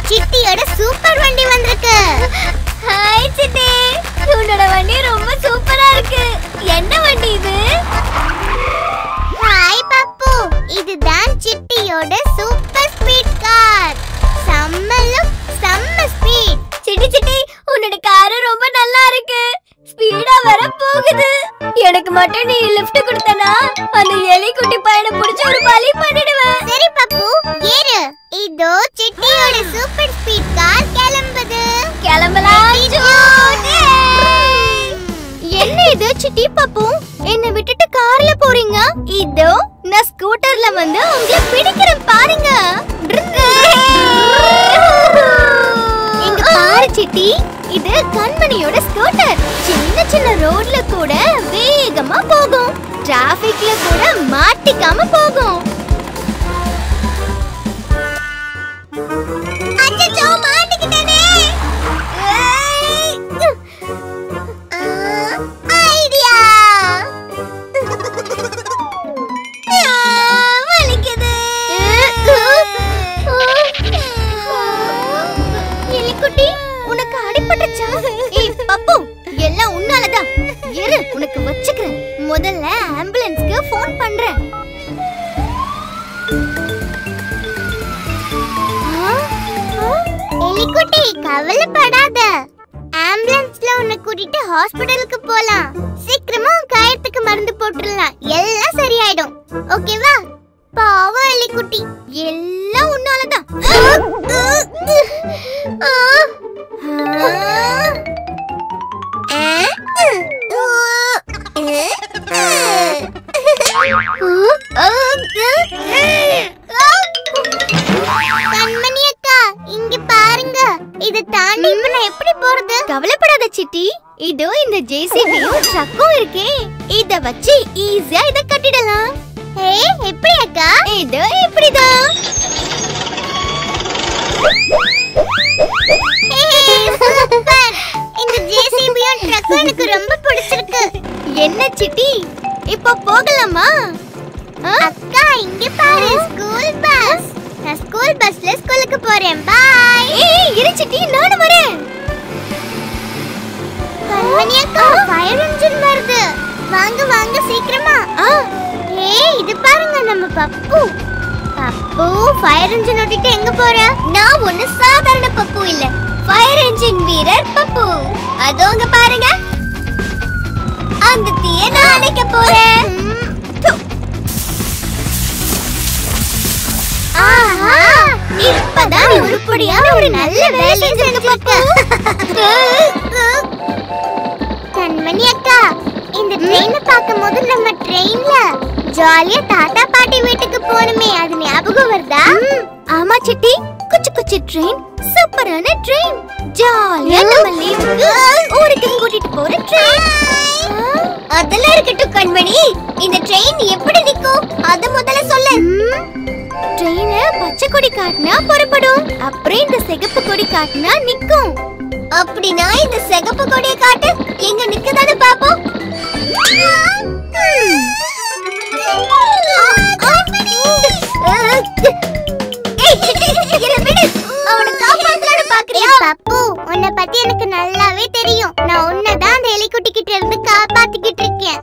சிட்டியோட super வண்டி வந்திருக்கு. Hi city, உன்னோட வண்டி ரொம்ப சூப்பரா இருக்கு. என்ன வண்டி இது? ஹாய் பப்பு, இதுதான் சிட்டியோட சூப்பர் ஸ்பீட் கார். செம்ம ஸ்பீட். சிட்டி, உன்னோட கார் ரொம்ப நல்லா இருக்கு. ஸ்பீடா வர போகுது. எனக்கு மட்டும் நீ லிஃப்ட் கொடுத்தனா அந்த எலிக்குட்டி பையனை புடிச்சு ஒரு பலி பண்ணிடுவேன். சரி பப்பு, ஏறு. இதோ சிட்டியோட சூப்பர் ஸ்பீட் கார் கிளம்புது. கிளம்பலாம். என்ன இது சிட்டி பப்பு, என்ன விட்டுட்டு கார்ல போறீங்க? இதோ நான் ஸ்கூட்டர்ல வந்து உங்களை பிடிக்கிறேன் பாருங்க. இங்க பாரு சிட்டி, இது கண்மணியோட ஸ்கூட்டர். சின்ன ரோட்ல கூட வேகமா போகும். டிராபிக்ல கூட மாட்டிக்காம போகும். அச்சச்சோ, மாட்டிக்கிட்டேனே. ஐடியா. வலிக்குது. எலிக்குட்டி, உனக்கு அடிபட்டுச்சா? ஏய் பப்பு, எல்லாம் உன்னாலதான். இரு, உனக்கு வச்சுக்கிறேன். முதல்ல ஆம்புலன்ஸ்க்கு ஃபோன் பண்றேன். எலிக்குட்டி, கவலைப்படாத. ஆம்புலன்ஸ்ல உன்னை கூட்டிட்டு ஹாஸ்பிடலுக்கு போலாம். சீக்கிரமா உன் காயத்துக்கு மருந்து போட்டுடலாம். எல்லாம் சரியாயிடும். ஓகேவா? பாவம் எலிக்குட்டி. எல்லாம் உன்னாலதான். கண்மணி அக்கா, இங்க பாருங்க. இத தாண்டி இப்ப நான் எப்படி போறது? கவலைப்படாத சிட்டி, இதோ இந்த ஜேசிபியும் ட்ரக்கும் இருக்கே. இத வச்சு ஈஸியா இத கட்டிடலாம். எப்படி அக்கா? இதோ இப்படிதான். சூப்பர். இந்த ஜேசிபியும் ட்ரக்கும் எனக்கு ரொம்ப பிடிச்சிருக்கு. என்ன சிட்டி, இப்ப போகலாமா? அக்கா, இங்க பாரு, ஸ்கூல் பஸ். நான் ஸ்கூல் பஸ்ல ஸ்கூலுக்கு போறேன். பை. இரு சிட்டி, நானும் வரேன். கண்மணி அக்கா, ஃபயர் இன்ஜின் வருது. வாங்க வாங்க சீக்கிரமா. இது பாருங்க, நம்ம பப்பு. பப்பு, ஃபயர் இன்ஜின் ஓட்டிட்டு எங்க போற? நான் ஒண்ணு சாதாரண பப்பு இல்ல, ஃபயர் என்ஜின் வீரர் பப்பு. அதோ அங்க பாருங்க, அந்த தீய நான் அணைக்க போறேன். ஆஹா, இப்பதான் நீ உருப்படியான ஒரு நல்ல வேலை செஞ்சிருக்க. கண்மணி அக்கா, இந்த ட்ரெயினை பார்க்கும்போது நம்ம ட்ரெயின்ல ஜாலியா தாத்தா பாட்டி வீட்டுக்கு போணுமே, அது ஞாபகம் வருதா? ஆமா சிட்டி, குச்சி ட்ரெயின், சூப்பரான ட்ரெயின். ஜாலியா நம்ம லீவுக்கு ஊருக்கு கூட்டிட்டு போற ட்ரெயின். அதெல்லாம் இருக்கட்டும் கண்மணி, இந்த ட்ரெயின் எப்படி நிக்கும் அத முதல்ல சொல்லு. ட்ரெயின் பச்சை கொடி காட்டினா புறப்படும், அப்புறம் இந்த சிகப்பு கொடி காட்டினா நிக்கும். அப்படினா இந்த சிகப்பு கொடியை காட்டு, எங்க நிக்குதான்னு பாப்போம். பப்பு, உன்னை பத்தி எனக்கு நல்லாவே தெரியும். நான் உன்னதான் அந்த எலிக்குட்டி கிட்ட இருந்து காப்பாத்திக்கிட்டு இருக்கேன்.